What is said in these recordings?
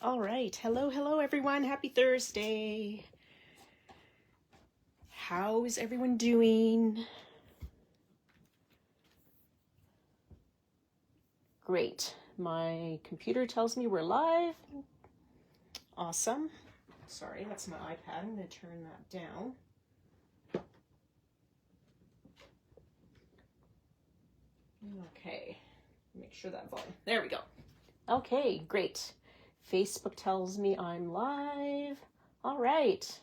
All right. Hello, everyone. Happy Thursday. How is everyone doing? Great. My computer tells me we're live. Awesome. Sorry, that's my iPad. I'm going to turn that down. Okay. Make sure that volume. There we go. Okay, great. Facebook tells me I'm live. All right.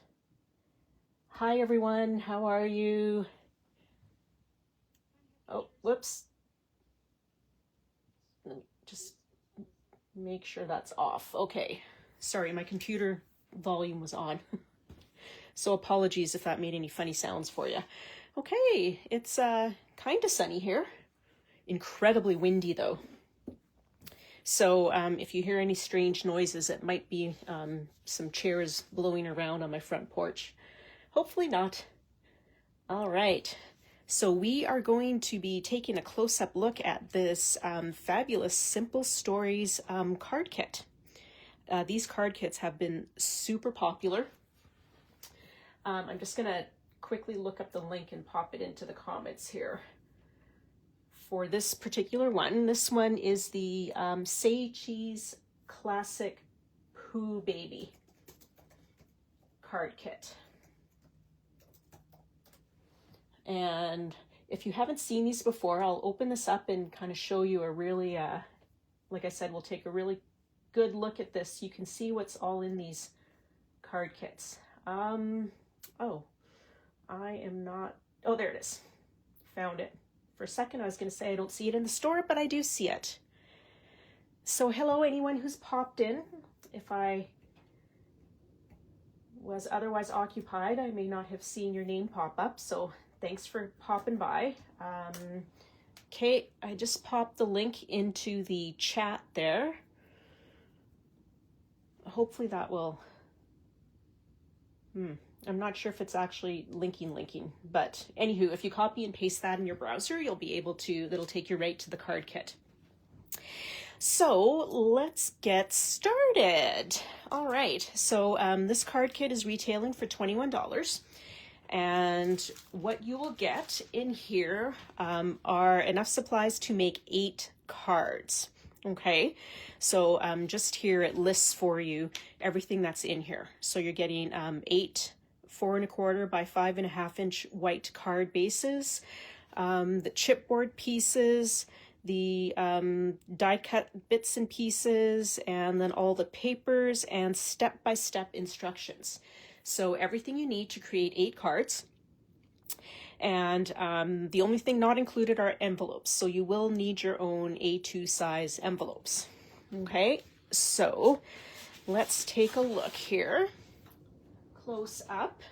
Hi, everyone. How are you? Oh, whoops. Let me just make sure that's off. Okay. Sorry, my computer volume was on. So apologies if that made any funny sounds for you. Okay, it's kind of sunny here. Incredibly windy, though. So if you hear any strange noises, it might be some chairs blowing around on my front porch. Hopefully not. All right. So we are going to be taking a close-up look at this fabulous Simple Stories card kit. These card kits have been super popular. I'm just going to quickly look up the link and pop it into the comments here. For this particular one, this one is the Say Cheese Classic Pooh Baby card kit. And if you haven't seen these before, I'll open this up and kind of show you a really, like I said, we'll take a really good look at this. You can see what's all in these card kits. Oh, I am not, oh, there it is. Found it. For a second, I was going to say I don't see it in the store, but I do see it. So hello, anyone who's popped in. If I was otherwise occupied, I may not have seen your name pop up, so thanks for popping by. Okay, I just popped the link into the chat there. Hopefully that will... I'm not sure if it's actually linking, but anywho, if you copy and paste that in your browser, you'll be able to, that'll take you right to the card kit. So let's get started. All right, so this card kit is retailing for $21. And what you will get in here are enough supplies to make 8 cards. Okay, so just here it lists for you everything that's in here. So you're getting 8 4 1/4 by 5.5 inch white card bases, the chipboard pieces, the die cut bits and pieces, and then all the papers and step-by-step instructions. So everything you need to create 8 cards. And the only thing not included are envelopes. So you will need your own A2 size envelopes. Okay, so let's take a look here. Close up.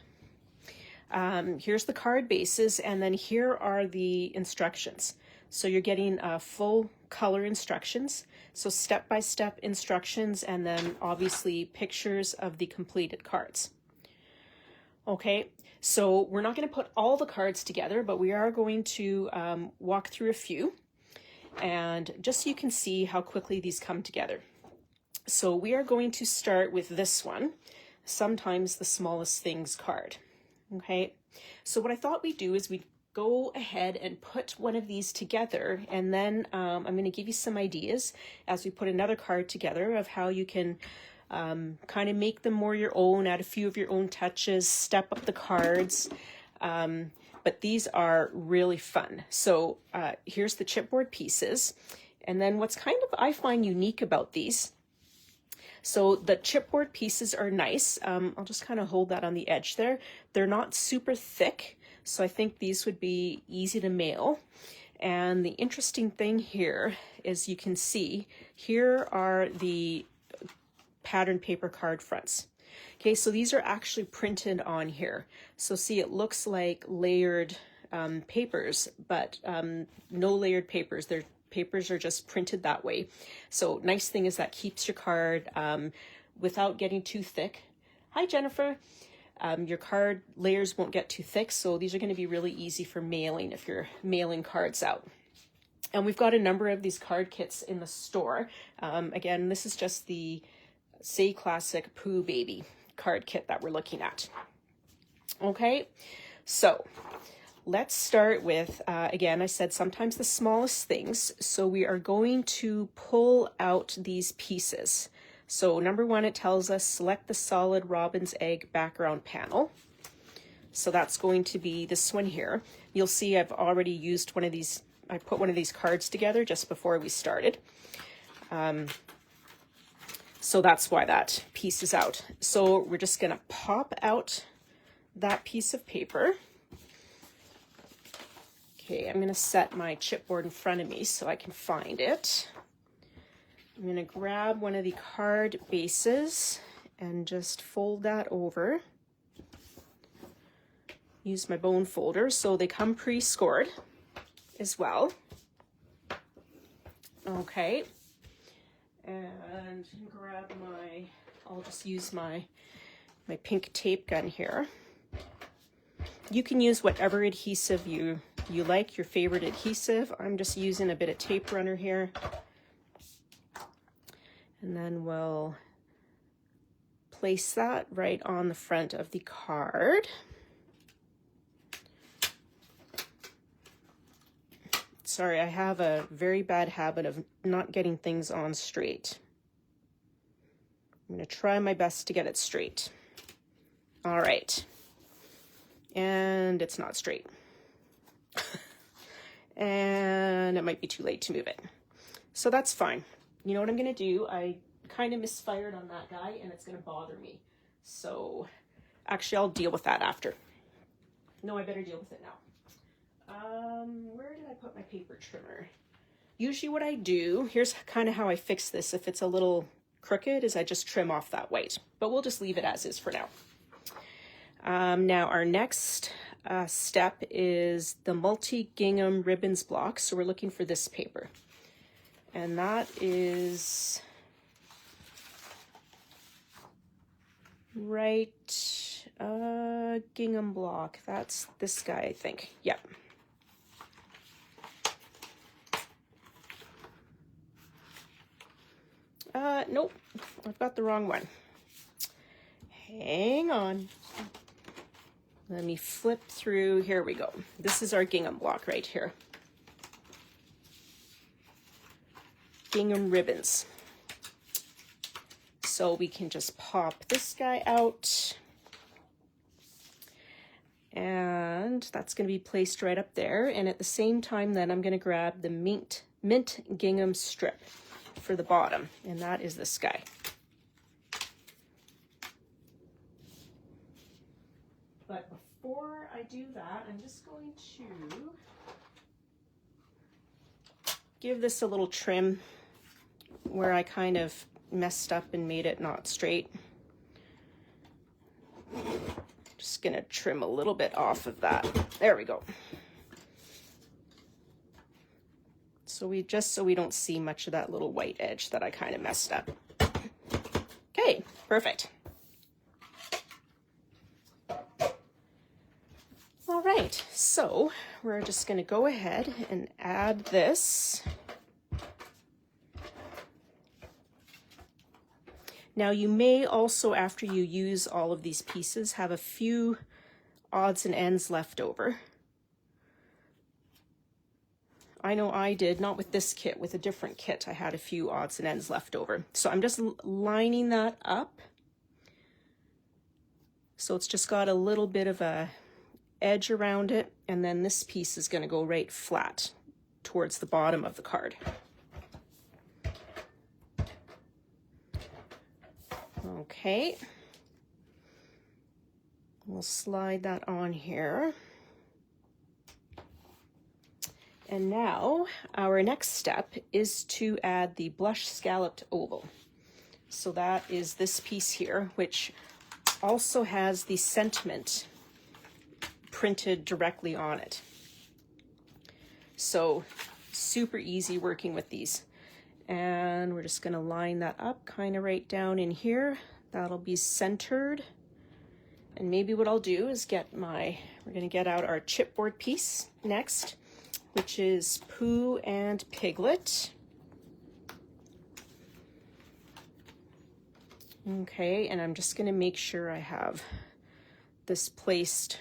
Here's the card bases, and then here are the instructions. So you're getting full color instructions. So step-by-step instructions, and then obviously pictures of the completed cards. Okay, so we're not going to put all the cards together, but we are going to walk through a few, and just so you can see how quickly these come together. So we are going to start with this one, Sometimes the Smallest Things card. Okay, so what I thought we'd do is we'd go ahead and put one of these together, and then I'm going to give you some ideas as we put another card together of how you can kind of make them more your own, add a few of your own touches, step up the cards. But these are really fun. So here's the chipboard pieces. And then what's kind of, I find unique about these. So the chipboard pieces are nice. I'll just kind of hold that on the edge there. They're not super thick, so I think these would be easy to mail. And the interesting thing here is you can see, here are the pattern paper card fronts. Okay, so these are actually printed on here. So see, it looks like layered papers, but no layered papers. Their papers are just printed that way. So nice thing is that keeps your card without getting too thick. Hi, Jennifer. Your card layers won't get too thick, so these are going to be really easy for mailing if you're mailing cards out. And we've got a number of these card kits in the store. Again, this is just the Say Classic Pooh Baby card kit that we're looking at. Okay, so let's start with, again, I said sometimes the smallest things. So we are going to pull out these pieces. So number one, it tells us select the solid robin's egg background panel. So that's going to be this one here. You'll see I've already used one of these. I put one of these cards together just before we started. So that's why that piece is out. So we're just going to pop out that piece of paper. Okay, I'm going to set my chipboard in front of me so I can find it. I'm going to grab one of the card bases and just fold that over. Use my bone folder, so they come pre-scored as well. Okay, and grab my, I'll just use my pink tape gun here. You can use whatever adhesive you like, your favorite adhesive. I'm just using a bit of tape runner here. And then we'll place that right on the front of the card. Sorry, I have a very bad habit of not getting things on straight. I'm going to try my best to get it straight. All right. And it's not straight. And it might be too late to move it. So that's fine. You know what I'm going to do? I kind of misfired on that guy and it's going to bother me. So actually I'll deal with that after. No, I better deal with it now. Where did I put my paper trimmer? Usually what I do, here's kind of how I fix this. If it's a little crooked, is I just trim off that white, but we'll just leave it as is for now. Now our next step is the multi-gingham ribbons block. So we're looking for this paper. And that is right, gingham block. That's this guy, I think. Yep. Nope, I've got the wrong one. Hang on. Let me flip through. Here we go. This is our gingham block right here. Gingham ribbons. So we can just pop this guy out. And that's going to be placed right up there. And at the same time, then I'm going to grab the mint gingham strip for the bottom. And that is this guy. But before I do that, I'm just going to give this a little trim where I kind of messed up and made it not straight. Just gonna trim a little bit off of that. There we go. So we don't see much of that little white edge that I kind of messed up. Okay, perfect. All right, so we're just gonna go ahead and add this. Now you may also, after you use all of these pieces, have a few odds and ends left over. I know I did, not with this kit, with a different kit, I had a few odds and ends left over. So I'm just lining that up. So it's just got a little bit of a edge around it, and then this piece is going to go right flat towards the bottom of the card. Okay, we'll slide that on here. And now our next step is to add the blush scalloped oval. So that is this piece here, which also has the sentiment printed directly on it. So super easy working with these. And we're just going to line that up kind of right down in here. That'll be centered. And maybe what I'll do is we're going to get out our chipboard piece next, which is Pooh and Piglet. Okay, and I'm just going to make sure I have this placed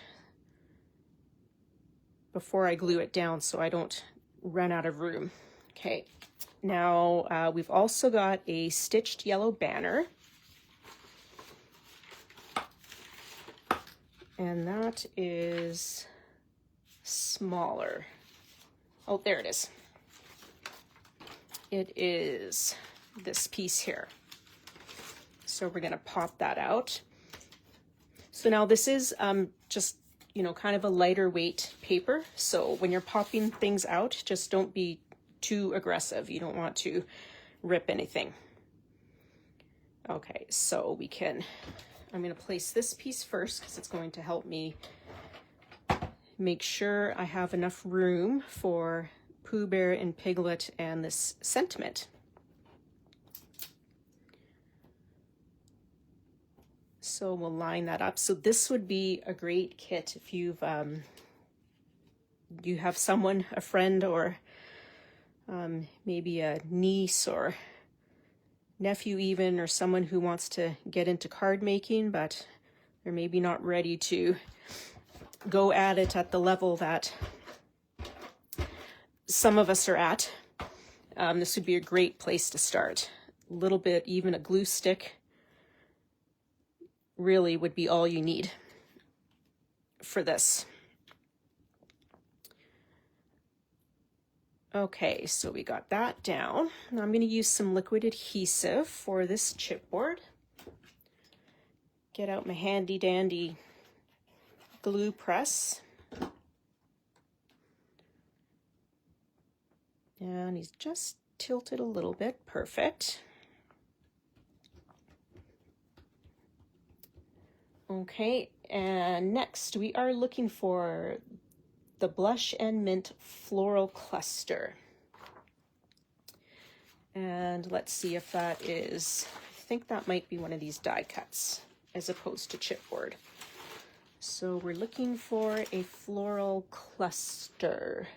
before I glue it down so I don't run out of room. Okay, now we've also got a stitched yellow banner. And that is smaller. Oh, there it is. It is this piece here. So we're going to pop that out. So now this is just, you know, kind of a lighter weight paper. So when you're popping things out, just don't be too aggressive. You don't want to rip anything. Okay, so I'm going to place this piece first because it's going to help me make sure I have enough room for Pooh Bear and Piglet and this sentiment. So we'll line that up. So this would be a great kit if you have someone, a friend, or maybe a niece or nephew even, or someone who wants to get into card making, but they're maybe not ready to go at it at the level that some of us are at. This would be a great place to start. A little bit, even a glue stick really would be all you need for this. Okay, so we got that down. Now I'm going to use some liquid adhesive for this chipboard. Get out my handy dandy glue press. And he's just tilted a little bit. Perfect. Okay, and next we are looking for the Blush and Mint Floral Cluster. And let's see if that is, I think that might be one of these die cuts as opposed to chipboard. So we're looking for a floral cluster.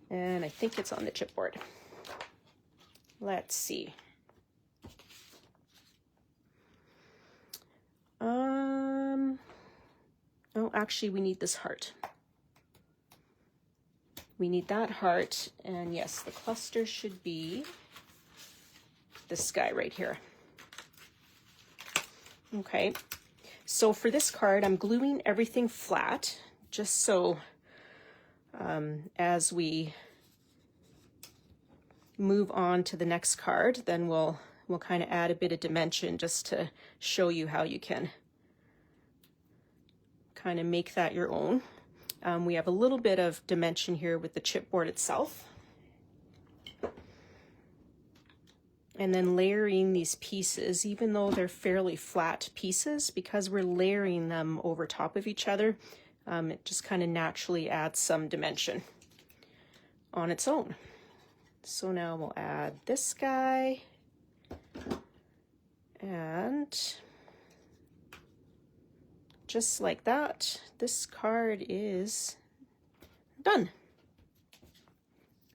And I think it's on the chipboard. Let's see. Oh, actually we need this heart. We need that heart, and yes, the cluster should be this guy right here. Okay, so for this card, I'm gluing everything flat, just so as we move on to the next card, then we'll kind of add a bit of dimension just to show you how you can kind of make that your own. We have a little bit of dimension here with the chipboard itself. And then layering these pieces, even though they're fairly flat pieces, because we're layering them over top of each other, it just kind of naturally adds some dimension on its own. So now we'll add this guy, and just like that, this card is done.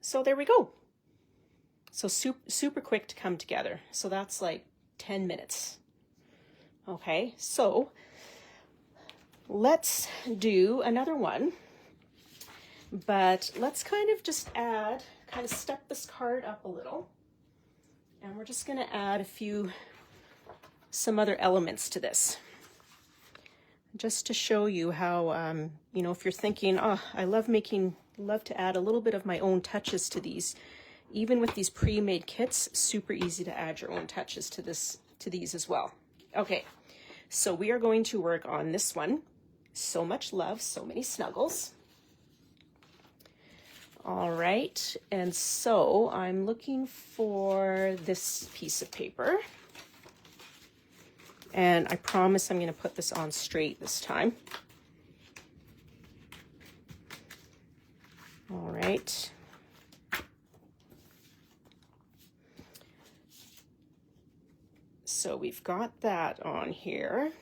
So there we go. So super quick to come together. So that's like 10 minutes. Okay, so let's do another one, but let's kind of just add, kind of step this card up a little, and we're just going to add some other elements to this, just to show you how, you know, if you're thinking, oh, I love to add a little bit of my own touches to these. Even with these pre-made kits, super easy to add your own touches to these as well. Okay, so we are going to work on this one. So much love, so many snuggles. All right, and so I'm looking for this piece of paper. And I promise I'm going to put this on straight this time. All right. So we've got that on here.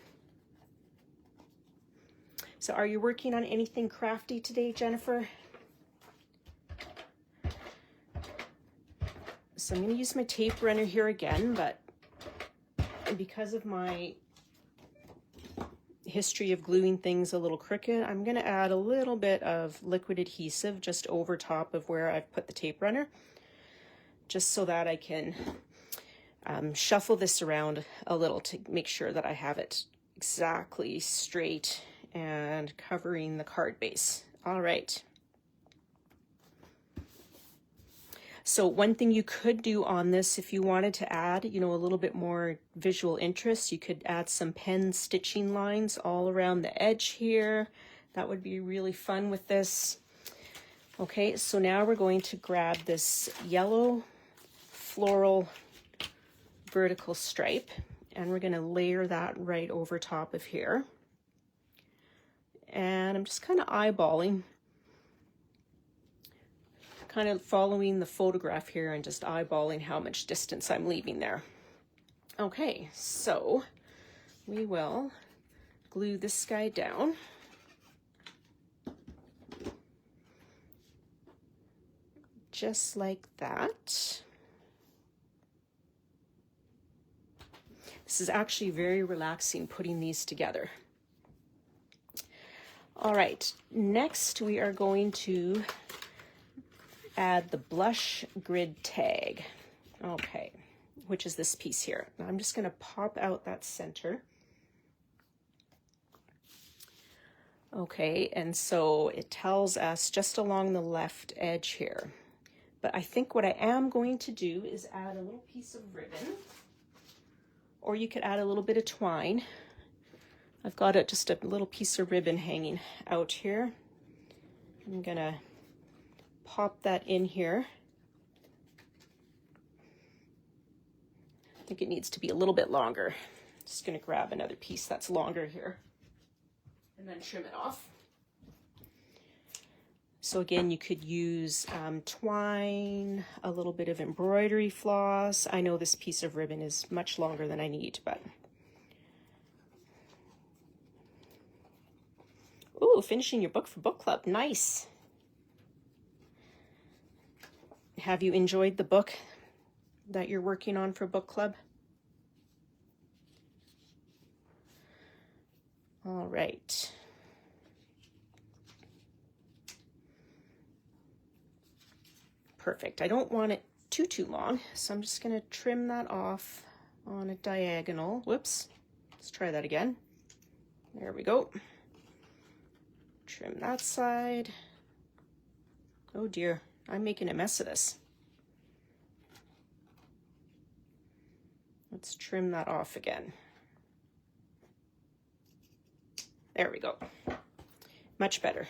So are you working on anything crafty today, Jennifer? So I'm going to use my tape runner here again, but because of my history of gluing things a little crooked, I'm going to add a little bit of liquid adhesive just over top of where I've put the tape runner, just so that I can shuffle this around a little to make sure that I have it exactly straight and covering the card base. All right. So one thing you could do on this, if you wanted to add, you know, a little bit more visual interest, you could add some pen stitching lines all around the edge here. That would be really fun with this. Okay, so now we're going to grab this yellow floral vertical stripe, and we're going to layer that right over top of here. And I'm just kind of eyeballing, kind of following the photograph here and just eyeballing how much distance I'm leaving there. Okay, so we will glue this guy down. Just like that. This is actually very relaxing putting these together. All right, next we are going to add the blush grid tag, okay, which is this piece here. Now I'm just going to pop out that center. Okay, and so it tells us just along the left edge here. But I think what I am going to do is add a little piece of ribbon, or you could add a little bit of twine. I've got just a little piece of ribbon hanging out here. I'm going to pop that in here. I think it needs to be a little bit longer. Just going to grab another piece that's longer here and then trim it off. So again, you could use twine, a little bit of embroidery floss. I know this piece of ribbon is much longer than I need, but... Ooh, finishing your book for book club. Nice. Have you enjoyed the book that you're working on for book club? All right. Perfect. I don't want it too long, so I'm just going to trim that off on a diagonal. Whoops. Let's try that again. There we go. Trim that side. Oh dear, I'm making a mess of this. Let's trim that off again. There we go. Much better.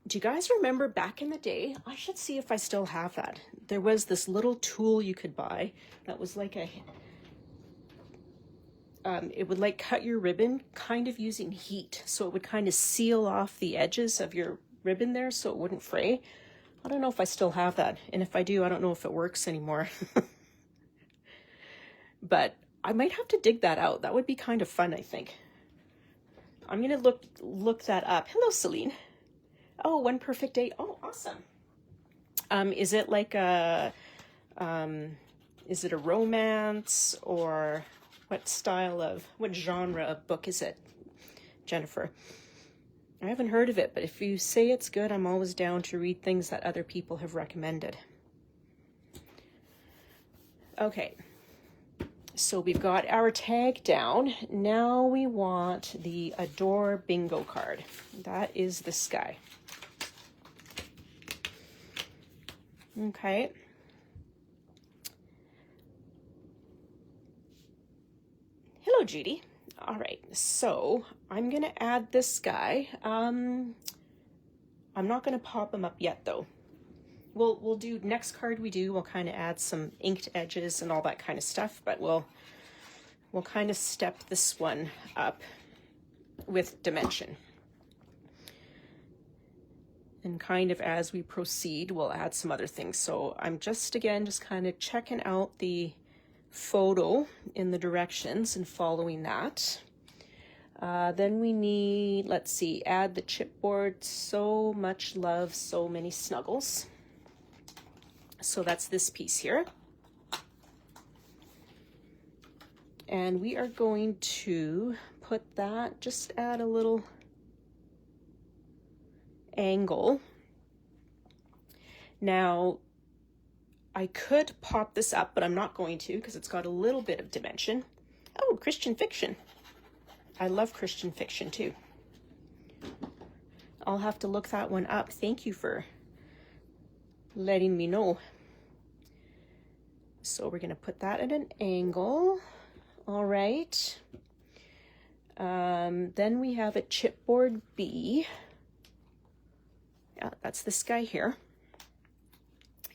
Do you guys remember back in the day? I should see if I still have that. There was this little tool you could buy that was like a... it would like cut your ribbon kind of using heat. So it would kind of seal off the edges of your ribbon there so it wouldn't fray. I don't know if I still have that. And if I do, I don't know if it works anymore. But I might have to dig that out. That would be kind of fun, I think. I'm going to look that up. Hello, Celine. Oh, One Perfect Day. Oh, awesome. Is it like a, is it a romance, or what genre of book is it, Jennifer? I haven't heard of it, but if you say it's good, I'm always down to read things that other people have recommended. Okay. So we've got our tag down. Now we want the Adore bingo card. That is this guy. Okay. Hello, Judy. All right, so I'm going to add this guy. I'm not going to pop him up yet, though. We'll do next card we do. We'll kind of add some inked edges and all that kind of stuff, but we'll kind of step this one up with dimension. And kind of as we proceed, we'll add some other things. So I'm just kind of checking out the photo in the directions and following that. Then we need, let's see, add the chipboard. So much love, so many snuggles. So that's this piece here. And we are going to put that just at a little angle. Now, I could pop this up, but I'm not going to because it's got a little bit of dimension. Oh, Christian fiction. I love Christian fiction too. I'll have to look that one up. Thank you for letting me know. So we're going to put that at an angle. All right. Then we have a chipboard B. Yeah, that's this guy here.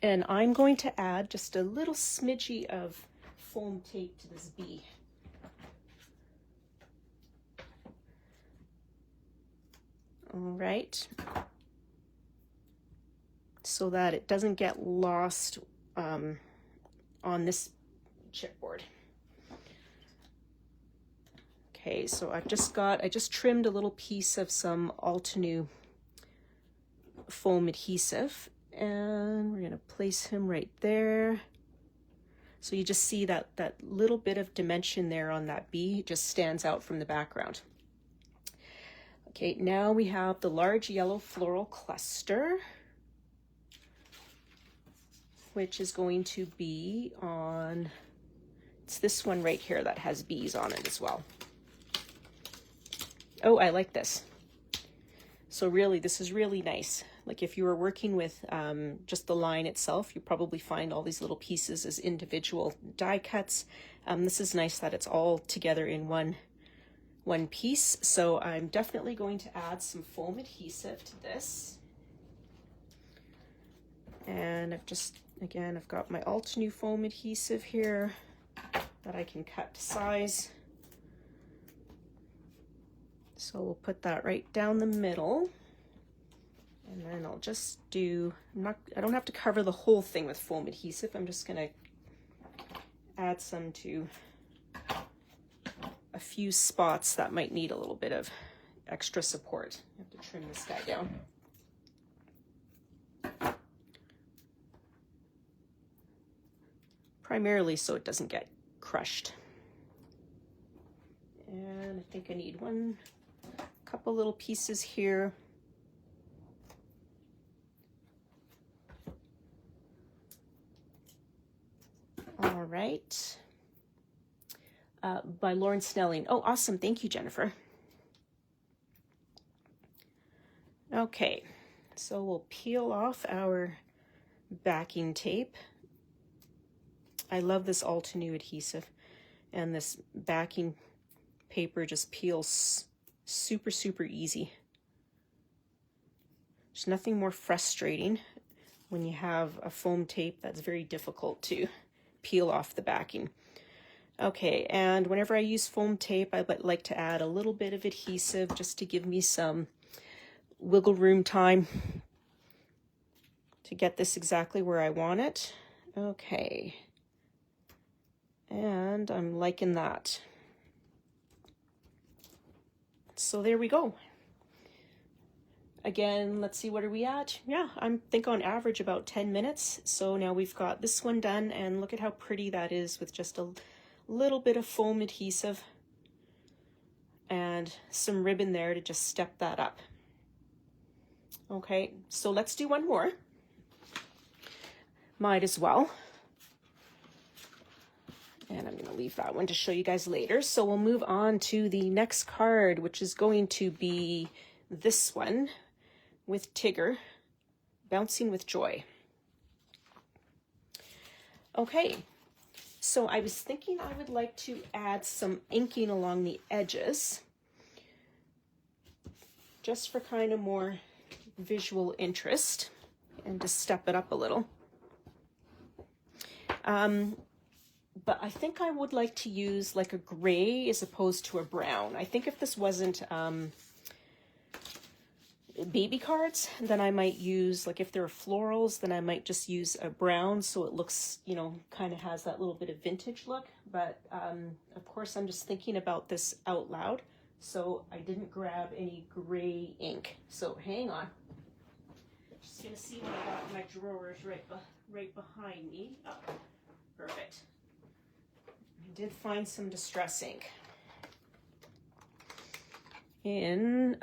And I'm going to add just a little smidgy of foam tape to this B. All right. So that it doesn't get lost on this chipboard. Okay, so I just trimmed a little piece of some Altenew foam adhesive, and we're gonna place him right there. So you just see that little bit of dimension there on that B just stands out from the background. Okay, now we have the large yellow floral cluster, which is going to be on, it's this one right here that has bees on it as well. Oh, I like this. So really, this is really nice. Like if you were working with just the line itself, you probably find all these little pieces as individual die cuts. This is nice that it's all together in one piece. So I'm definitely going to add some foam adhesive to this. And I've got my Altenew foam adhesive here that I can cut to size. So we'll put that right down the middle. And then I'll just I don't have to cover the whole thing with foam adhesive. I'm just gonna add some to a few spots that might need a little bit of extra support. I have to trim this guy down. Primarily so it doesn't get crushed. And I think I need couple little pieces here. All right. By Lauren Snelling. Oh, awesome. Thank you, Jennifer. Okay, so we'll peel off our backing tape. I love this Altenew adhesive, and this backing paper just peels super, super easy. There's nothing more frustrating when you have a foam tape that's very difficult to peel off the backing. Okay, and whenever I use foam tape, I like to add a little bit of adhesive just to give me some wiggle room time to get this exactly where I want it. Okay, and I'm liking that. So there we go. Again, let's see, what are we at? Yeah, I think on average about 10 minutes. So now we've got this one done, and look at how pretty that is with just a little bit of foam adhesive and some ribbon there to just step that up. Okay, so let's do one more. Might as well. And I'm going to leave that one to show you guys later. So we'll move on to the next card, which is going to be this one with Tigger, Bouncing with Joy. Okay, so I was thinking I would like to add some inking along the edges, just for kind of more visual interest and to step it up a little. But I think I would like to use like a gray as opposed to a brown. I think if this wasn't baby cards, then I might use, like if they're florals, then I might just use a brown so it looks, you know, kind of has that little bit of vintage look. But of course, I'm just thinking about this out loud, so I didn't grab any gray ink. So hang on. Just gonna see what I got in my drawers right behind me. Oh, perfect. did find some distress ink in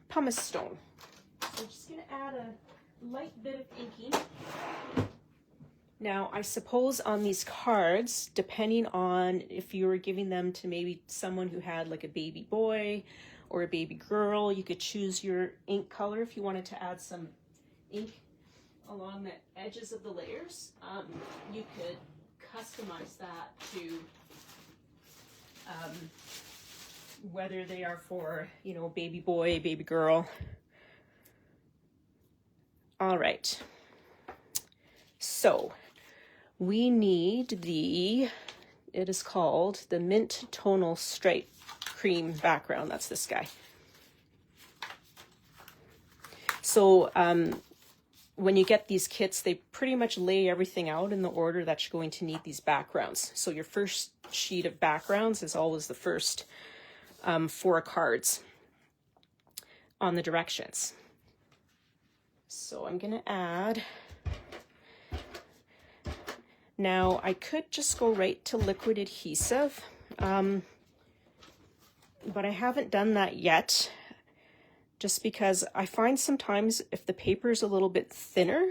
pumice stone. So I'm just going to add a light bit of inking. Now, I suppose on these cards, depending on if you were giving them to maybe someone who had like a baby boy or a baby girl, you could choose your ink color if you wanted to add some ink along the edges of the layers. You could customize that to whether they are for, you know, baby boy, baby girl. All right. So we need it is called the Mint Tonal Stripe Cream background. That's this guy. So when you get these kits, they pretty much lay everything out in the order that you're going to need these backgrounds. So your first sheet of backgrounds is always the first 4 cards on the directions. So I'm going to add... Now, I could just go right to liquid adhesive, but I haven't done that yet, just because I find sometimes if the paper is a little bit thinner,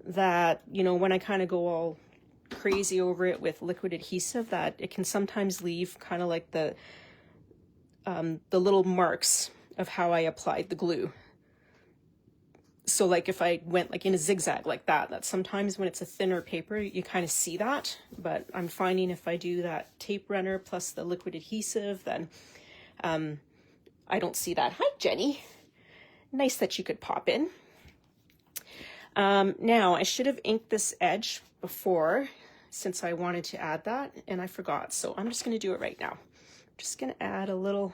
that, you know, when I kind of go all crazy over it with liquid adhesive, that it can sometimes leave kind of like the little marks of how I applied the glue. So like if I went like in a zigzag like that sometimes when it's a thinner paper, you kind of see that. But I'm finding if I do that tape runner plus the liquid adhesive, then I don't see that. Hi, Jenny. Nice that you could pop in. Now, I should have inked this edge before since I wanted to add that, and I forgot. So I'm just going to do it right now. I'm just going to add a little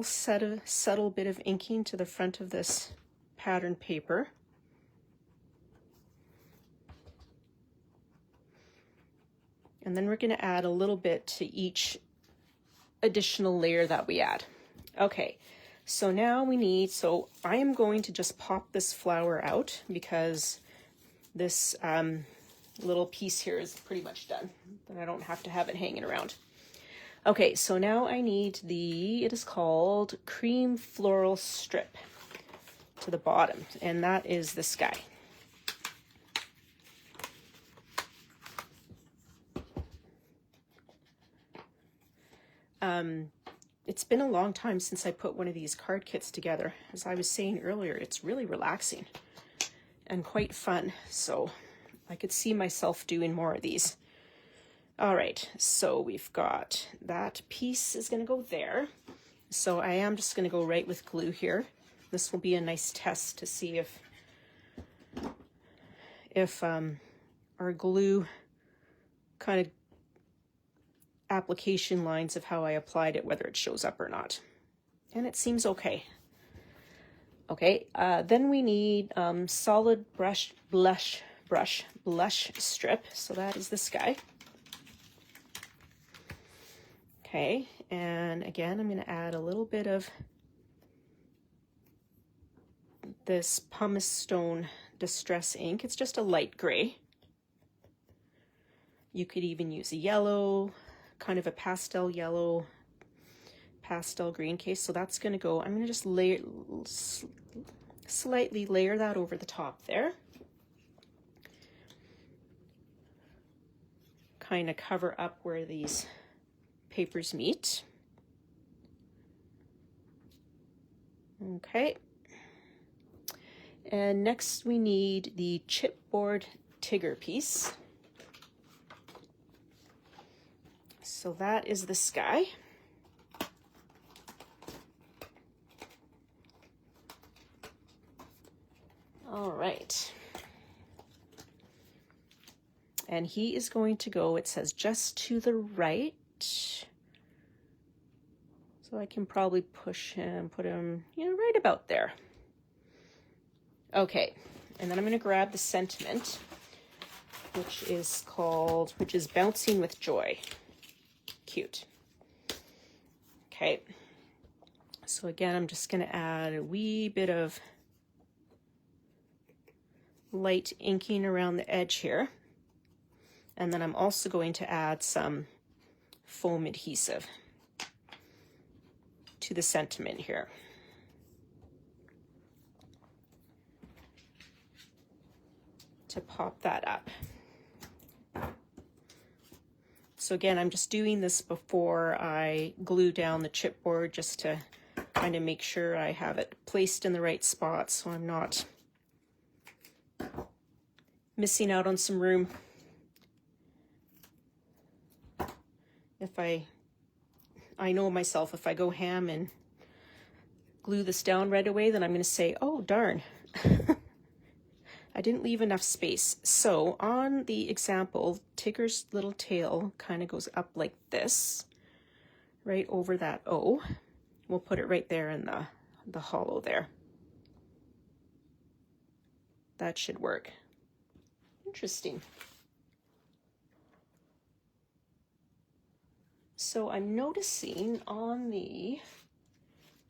subtle bit of inking to the front of this pattern paper. And then we're going to add a little bit to each additional layer that we add. Okay, so now so I am going to just pop this flower out because this little piece here is pretty much done, but I don't have to have it hanging around. Okay, so now I need it is called Cream Floral Strip to the bottom, and that is this guy. It's been a long time since I put one of these card kits together. As I was saying earlier, it's really relaxing and quite fun, so I could see myself doing more of these. All right, so we've got that piece is going to go there. So I am just going to go right with glue here. This will be a nice test to see if our glue kind of application lines of how I applied it, whether it shows up or not. And it seems okay. Okay, then we need solid blush strip. So that is this guy. Okay, and again, I'm going to add a little bit of this pumice stone distress ink. It's just a light gray. You could even use a yellow, kind of a pastel yellow, pastel green case. So that's going to go, I'm going to just slightly layer that over the top there. Kind of cover up where these papers meet. Okay. And next we need the chipboard Tigger piece. So that is this guy. All right. And he is going to go, it says just to the right. So I can probably push him, put him, you know, right about there. Okay, and then I'm going to grab the sentiment, which is Bouncing with Joy. Cute. Okay, so again, I'm just going to add a wee bit of light inking around the edge here. And then I'm also going to add some foam adhesive to the sentiment here. To pop that up. So again, I'm just doing this before I glue down the chipboard, just to kind of make sure I have it placed in the right spot so I'm not missing out on some room. If I know myself, if I go ham and glue this down right away, then I'm going to say, oh darn, I didn't leave enough space. So on the example, Tigger's little tail kind of goes up like this, right over that O. We'll put it right there in the hollow there. That should work. Interesting. So I'm noticing on the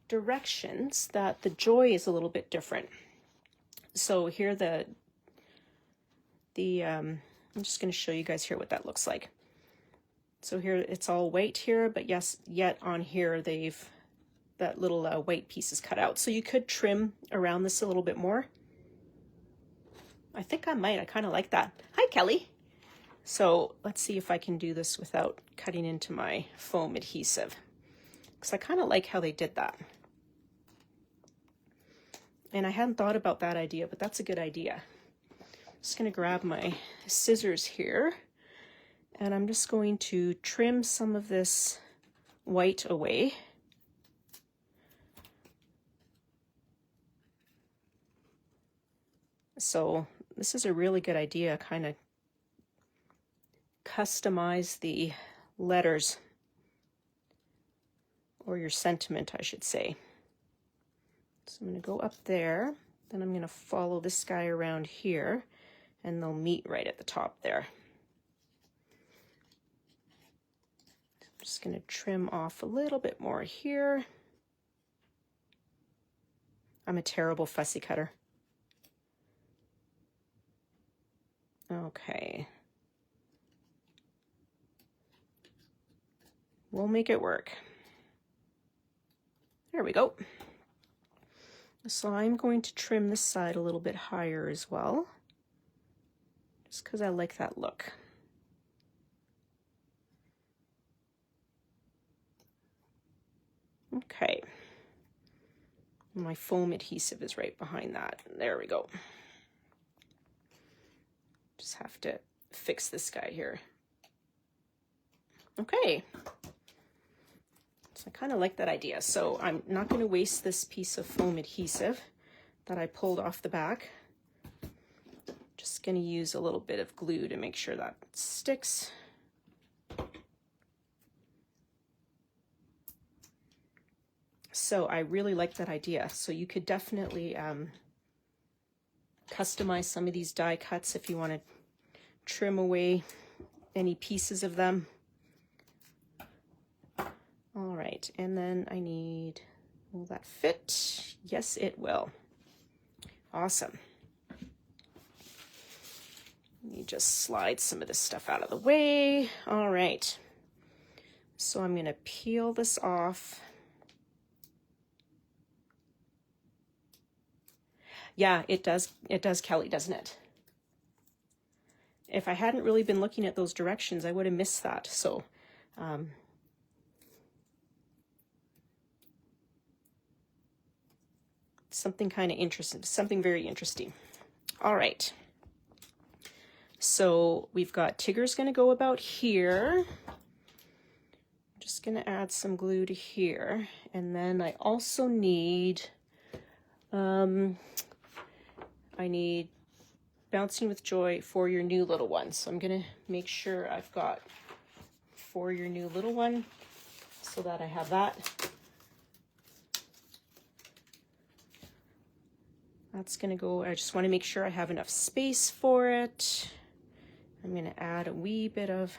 directions that the joy is a little bit different. So here I'm just going to show you guys here what that looks like. So here it's all white here, but yes, yet on here that little white piece is cut out. So you could trim around this a little bit more. I think I might. I kind of like that. Hi, Kelly. So let's see if I can do this without cutting into my foam adhesive, because I kind of like how they did that. And I hadn't thought about that idea, but that's a good idea. I'm just going to grab my scissors here, and I'm just going to trim some of this white away. So this is a really good idea, kind of customize the letters, or your sentiment, I should say. So I'm going to go up there, then I'm going to follow this guy around here, and they'll meet right at the top there. I'm just going to trim off a little bit more here. I'm a terrible fussy cutter. Okay. We'll make it work. There we go. So I'm going to trim this side a little bit higher as well, just because I like that look. Okay. My foam adhesive is right behind that. There we go. Just have to fix this guy here. Okay. So I kind of like that idea. So I'm not going to waste this piece of foam adhesive that I pulled off the back. Just going to use a little bit of glue to make sure that sticks. So I really like that idea. So you could definitely customize some of these die cuts if you want to trim away any pieces of them. All right, and then I need, will that fit? Yes, it will. Awesome. Let me just slide some of this stuff out of the way. All right, so I'm gonna peel this off. Yeah, it does, Kelly, doesn't it? If I hadn't really been looking at those directions, I would have missed that. So, something kind of interesting, something very interesting. All right. So we've got Tigger's going to go about here. I'm just going to add some glue to here. And then I also need, I need Bouncing with Joy for Your New Little One. So I'm going to make sure I've got For Your New Little One so that I have that. That's going to go, I just want to make sure I have enough space for it. I'm going to add a wee bit of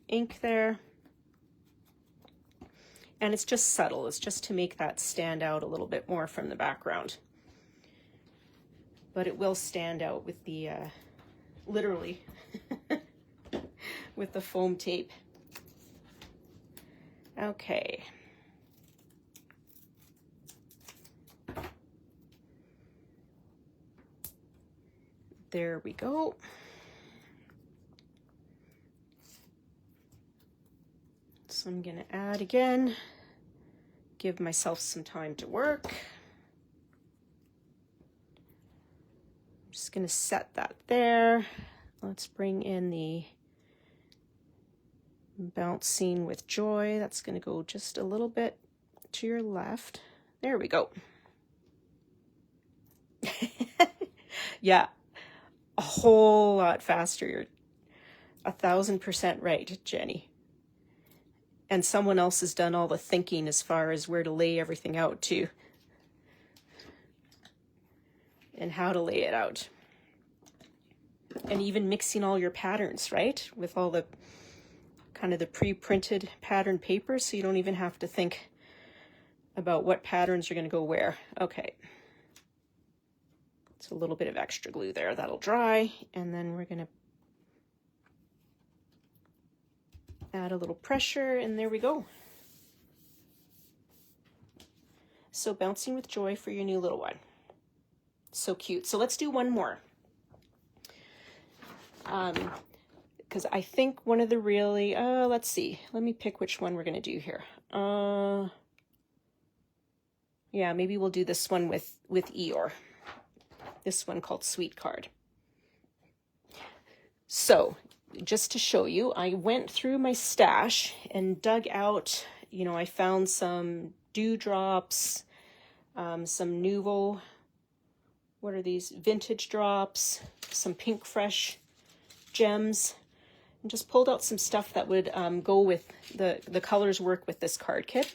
ink there. And it's just subtle. It's just to make that stand out a little bit more from the background. But it will stand out with the, literally, with the foam tape. Okay. There we go. So I'm going to add again, give myself some time to work. I'm just going to set that there. Let's bring in the bouncing with joy. That's going to go just a little bit to your left. There we go. Yeah, a whole lot faster. You're 1000% right, Jenny. And someone else has done all the thinking as far as where to lay everything out too. And how to lay it out. And even mixing all your patterns, right? With all the kind of the pre-printed pattern paper, so you don't even have to think about what patterns are going to go where. Okay. It's a little bit of extra glue there. That'll dry. And then we're going to add a little pressure, and there we go. So bouncing with joy for your new little one. So cute. So let's do one more. Because I think one of the really, let's see. Let me pick which one we're going to do here. Yeah, maybe we'll do this one with Eeyore. This one called Sweet Card. So just to show you, I went through my stash and dug out, you know, I found some dewdrops, some Nouveau, what are these, vintage drops, some pink fresh gems, and just pulled out some stuff that would go with the colors work with this card kit.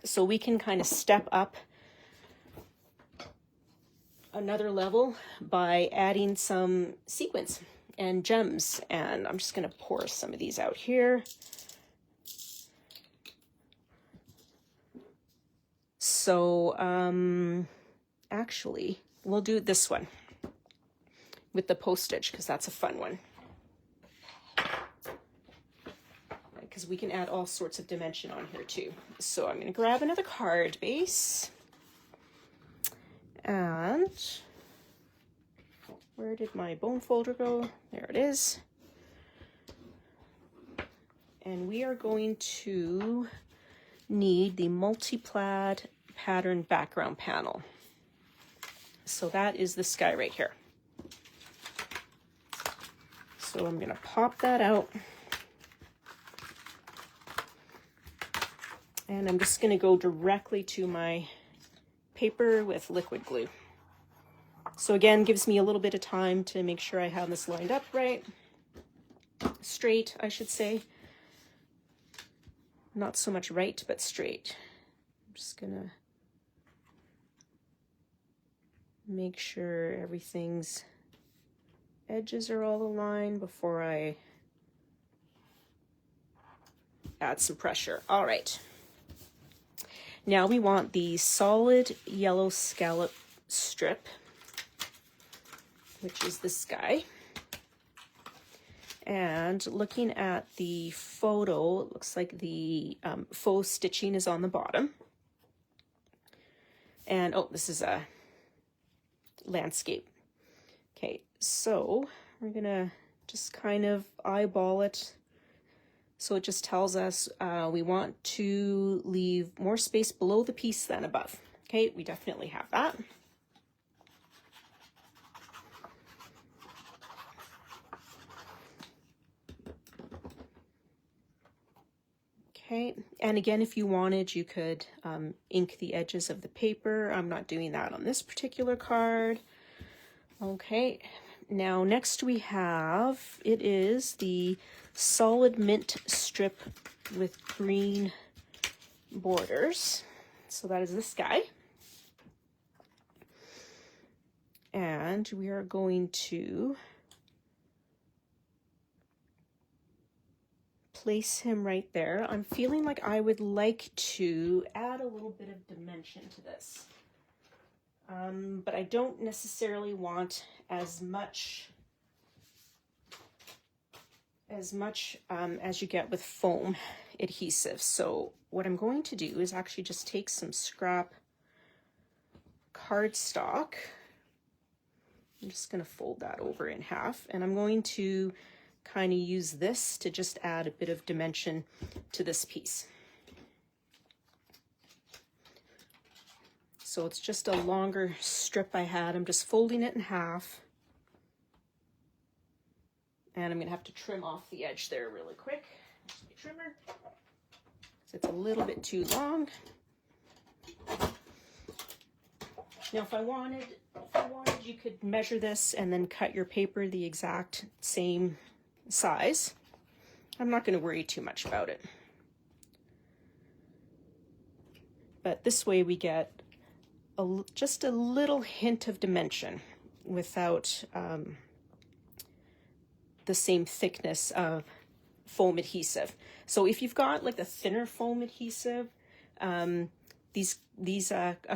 So we can kind of step up another level by adding some sequins and gems, and I'm just going to pour some of these out here. So actually we'll do this one with the postage because that's a fun one, because we can add all sorts of dimension on here too. So I'm going to grab another card base, and where did my bone folder go? There it is. And we are going to need the multi-plaid pattern background panel. So that is this guy right here. So I'm going to pop that out. And I'm just going to go directly to my paper with liquid glue. So again, gives me a little bit of time to make sure I have this lined up right. Straight, I should say. Not so much right, but straight. I'm just gonna make sure everything's edges are all aligned before I add some pressure. All right. Now we want the solid yellow scallop strip, which is this guy. And looking at the photo, it looks like the faux stitching is on the bottom. And, oh, this is a landscape. Okay, so we're gonna just kind of eyeball it. So it just tells us we want to leave more space below the piece than above. Okay, we definitely have that. Okay, and again, if you wanted, you could ink the edges of the paper. I'm not doing that on this particular card. Okay, now next we have, it is the solid mint strip with green borders. So that is this guy. And we are going to place him right there. I'm feeling like I would like to add a little bit of dimension to this. But I don't necessarily want as much as much as you get with foam adhesive. So what I'm going to do is actually just take some scrap cardstock. I'm just going to fold that over in half, and I'm going to kind of use this to just add a bit of dimension to this piece. So it's just a longer strip I had. I'm just folding it in half. And I'm going to have to trim off the edge there really quick. Just my trimmer. So it's a little bit too long. Now if I wanted, you could measure this and then cut your paper the exact same size. I'm not going to worry too much about it. But this way we get just a little hint of dimension without the same thickness of foam adhesive. So if you've got like the thinner foam adhesive, a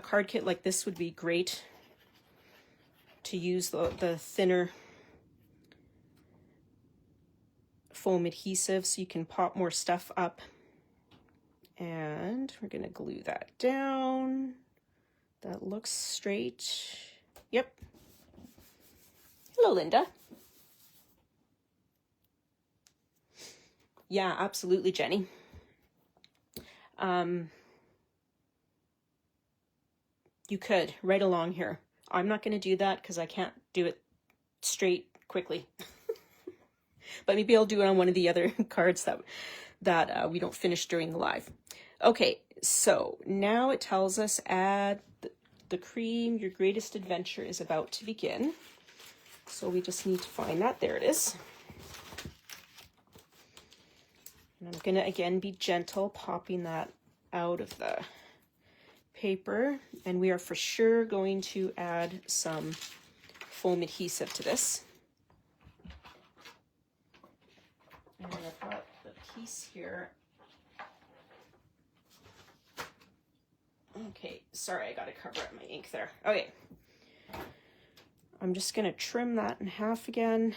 card kit like this would be great to use the thinner foam adhesive so you can pop more stuff up. And we're going to glue that down. That looks straight. Yep. Hello, Linda. Yeah, absolutely, Jenny. You could right along here. I'm not going to do that because I can't do it straight quickly. But maybe I'll do it on one of the other cards that we don't finish during the live. Okay, so now it tells us add the cream. Your greatest adventure is about to begin. So we just need to find that. There it is. And I'm going to again be gentle, popping that out of the paper. And we are for sure going to add some foam adhesive to this. And I've got the piece here. Okay, sorry, I got to cover up my ink there. Okay. I'm just going to trim that in half again.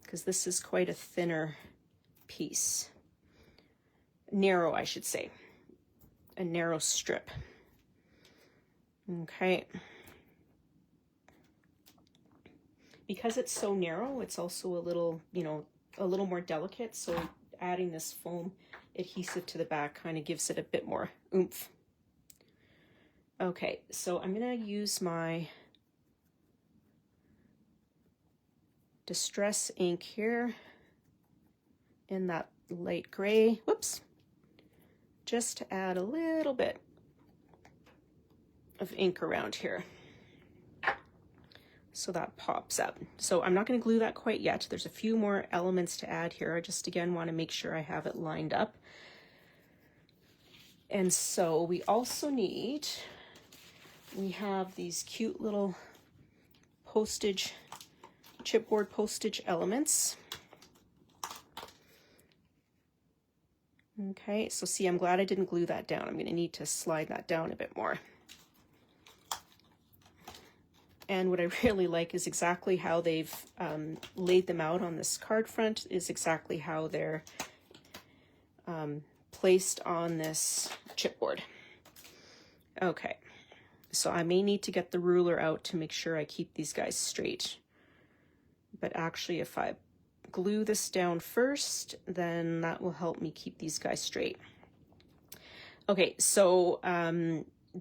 Because this is quite a thinner piece. Narrow, I should say. A narrow strip. Okay. Because it's so narrow, it's also a little, a little more delicate. So adding this foam adhesive to the back kind of gives it a bit more oomph. Okay, so I'm going to use my Distress ink here in that light gray. Whoops. Just to add a little bit of ink around here. So that pops up. So I'm not going to glue that quite yet. There's a few more elements to add here. I just again want to make sure I have it lined up. And so we also need, we have these cute little postage, chipboard postage elements. Okay, so see, I'm glad I didn't glue that down. I'm going to need to slide that down a bit more. And what I really like is exactly how they've laid them out on this card front is exactly how they're placed on this chipboard. Okay, so I may need to get the ruler out to make sure I keep these guys straight. But actually, if I glue this down first, then that will help me keep these guys straight. Okay, so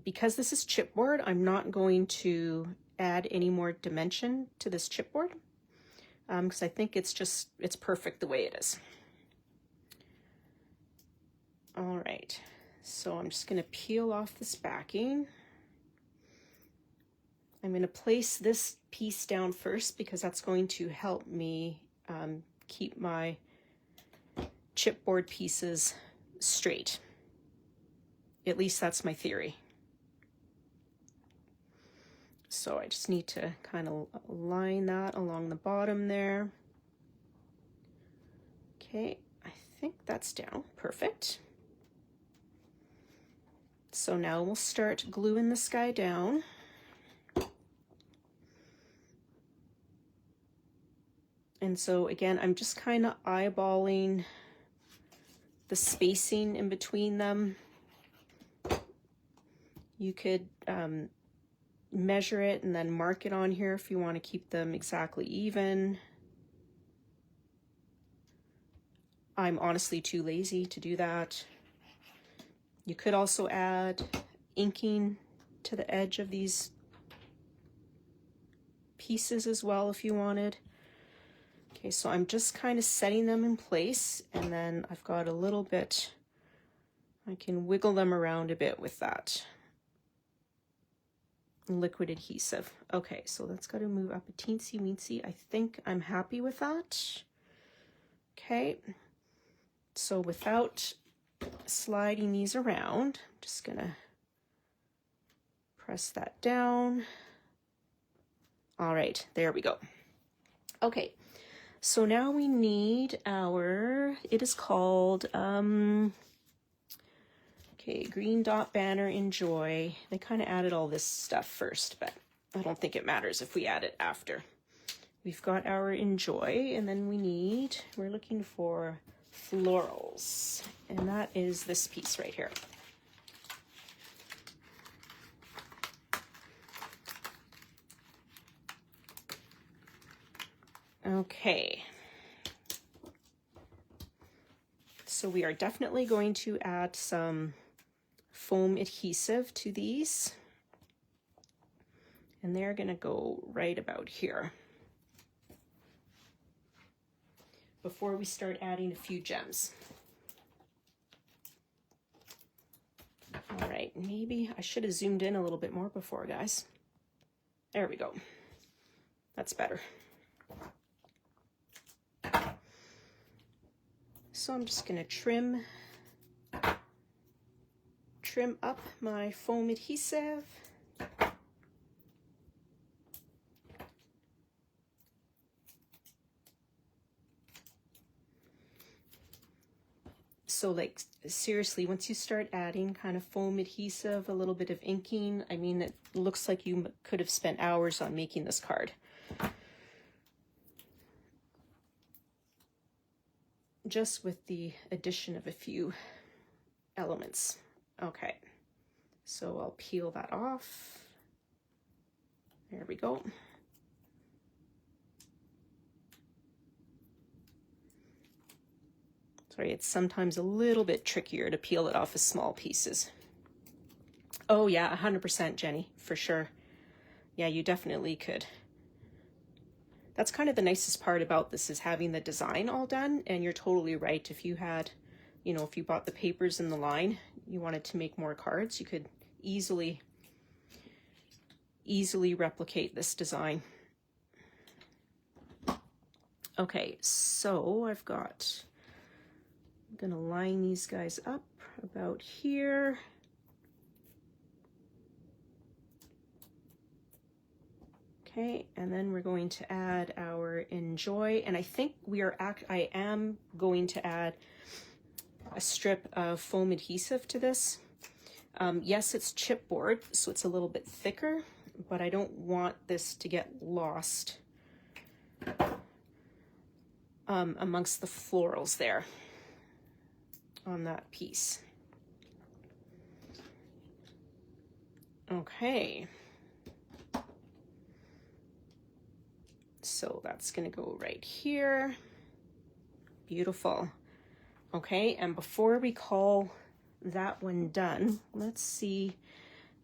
because this is chipboard, I'm not going to add any more dimension to this chipboard because I think it's perfect the way it is. All right, so I'm just going to peel off this backing. I'm going to place this piece down first because that's going to help me keep my chipboard pieces straight. At least that's my theory. So I just need to kind of line that along the bottom there. Okay, I think that's down. Perfect. So now we'll start gluing this guy down. And so again, I'm just kind of eyeballing the spacing in between them. You could measure it and then mark it on here if you want to keep them exactly even. I'm honestly too lazy to do that. You could also add inking to the edge of these pieces as well if you wanted. Okay, so I'm just kind of setting them in place, and then I've got a little bit, I can wiggle them around a bit with that liquid adhesive. Okay, so that's got to move up a teensy weensy. I think I'm happy with that. Okay, so without sliding these around, I'm just gonna press that down. All right, there we go. Okay, so now we need our, it is called, okay, green dot banner enjoy. They kind of added all this stuff first, but I don't think it matters if we add it after. We've got our enjoy, and then we're looking for florals, and that is this piece right here. Okay, so we are definitely going to add some foam adhesive to these, and they're going to go right about here before we start adding a few gems. All right, maybe I should have zoomed in a little bit more before, guys. There we go. That's better. So I'm just going to trim up my foam adhesive. So like seriously, once you start adding kind of foam adhesive, a little bit of inking, I mean, it looks like you could have spent hours on making this card. Just with the addition of a few elements. Okay, so I'll peel that off. There we go. Sorry, it's sometimes a little bit trickier to peel it off as small pieces. Oh yeah, 100% Jenny, for sure. Yeah, you definitely could. That's kind of the nicest part about this, is having the design all done, and you're totally right. If you had, you know, if you bought the papers in the line, you wanted to make more cards, you could easily replicate this design. Okay, so I'm gonna line these guys up about here. Okay, and then we're going to add our enjoy, and I think I am going to add a strip of foam adhesive to this. Yes, it's chipboard, so it's a little bit thicker, but I don't want this to get lost amongst the florals there on that piece. Okay. So that's going to go right here. Beautiful. Okay, and before we call that one done, let's see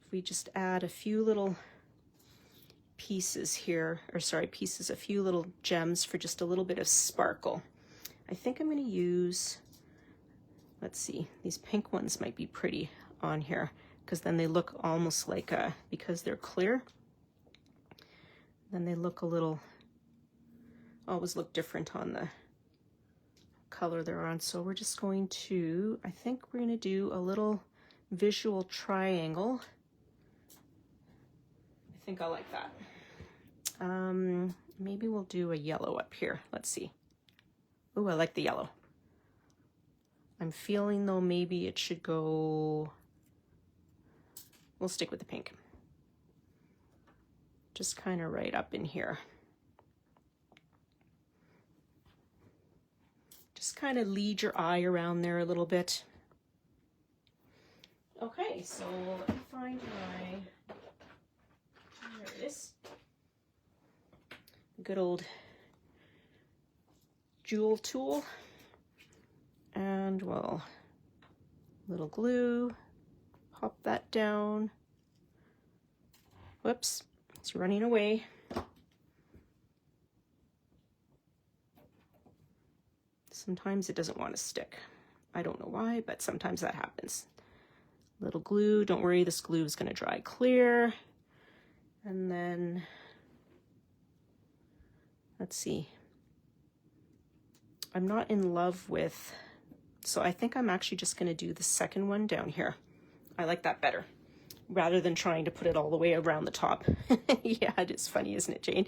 if we just add a few little pieces here, or sorry, a few little gems for just a little bit of sparkle. I think I'm going to use, let's see, these pink ones might be pretty on here, because then they look almost like because they're clear, then they look a little, always look different on the color they're on. So we're just going to, I think we're going to do a little visual triangle. I think I like that. Maybe we'll do a yellow up here. Let's see. Oh, I like the yellow. I'm feeling though maybe it should go, we'll stick with the pink. Just kind of right up in here. kind of lead your eye around there a little bit. Okay, so let me find my, there it is. Good old jewel tool. And well, little glue, pop that down. Whoops, it's running away. Sometimes it doesn't want to stick. I don't know why, but sometimes that happens. Little glue, don't worry, this glue is going to dry clear. And then, let's see. I'm not in love with, so I think I'm actually just going to do the second one down here. I like that better, rather than trying to put it all the way around the top. Yeah, it is funny, isn't it, Jane?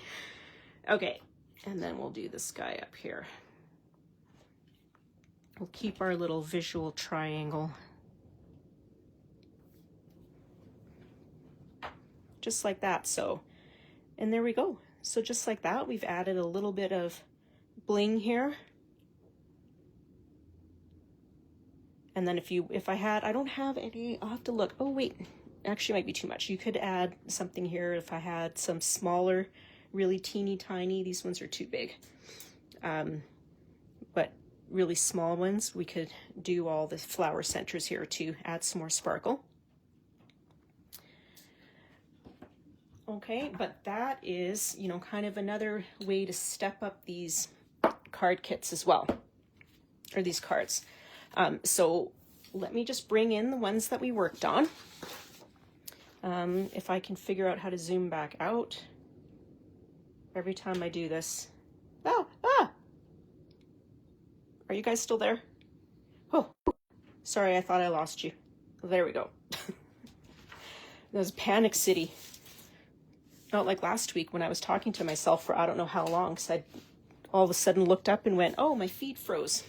Okay, and then we'll do this guy up here. We'll keep our little visual triangle. Just like that, so, and there we go. So just like that, we've added a little bit of bling here. And then if I had, I don't have any, I'll have to look. Oh wait, actually might be too much. You could add something here if I had some smaller, really teeny tiny, these ones are too big. But really small ones, we could do all the flower centers here to add some more sparkle. Okay, but that is, you know, kind of another way to step up these card kits as well, or these cards. So let me just bring in the ones that we worked on. If I can figure out how to zoom back out. Every time I do this. Oh, ah! Are you guys still there? Oh, sorry, I thought I lost you. There we go. That was Panic City. Not like last week when I was talking to myself for I don't know how long, because I all of a sudden looked up and went, oh, my feed froze.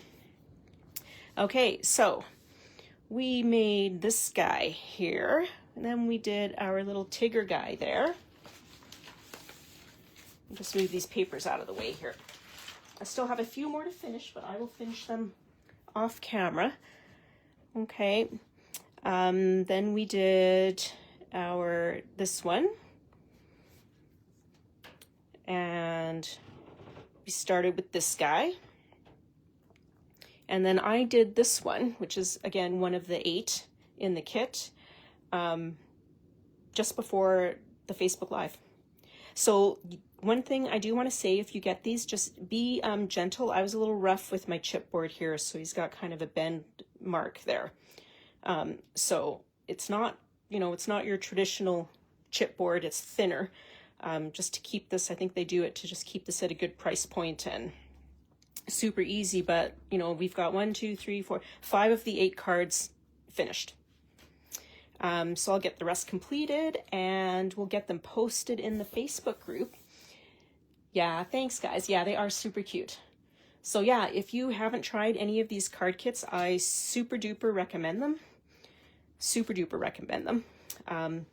Okay, so we made this guy here, and then we did our little Tigger guy there. I'll just move these papers out of the way here. I still have a few more to finish, but I will finish them off camera. Okay, then we did this one. And we started with this guy. And then I did this one, which is, again, one of the 8 in the kit, just before the Facebook Live. So one thing I do want to say, if you get these, just be gentle. I was a little rough with my chipboard here, so he's got kind of a bend mark there. So it's not, you know, it's not your traditional chipboard, it's thinner. Just to keep this, I think they do it to just keep this at a good price point and super easy, but you know, we've got 1, 2, 3, 4, 5 of the 8 cards finished. So I'll get the rest completed and we'll get them posted in the Facebook group. Yeah, thanks guys. Yeah, they are super cute. So yeah, if you haven't tried any of these card kits, I super duper recommend them. Super duper recommend them.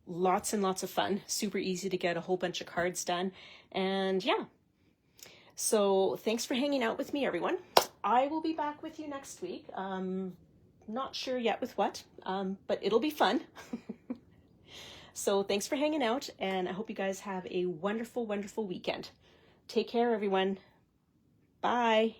Lots and lots of fun, super easy to get a whole bunch of cards done. And yeah, so thanks for hanging out with me, everyone. I will be back with you next week. Not sure yet with what, but it'll be fun. So thanks for hanging out, and I hope you guys have a wonderful, wonderful weekend. Take care, everyone. Bye.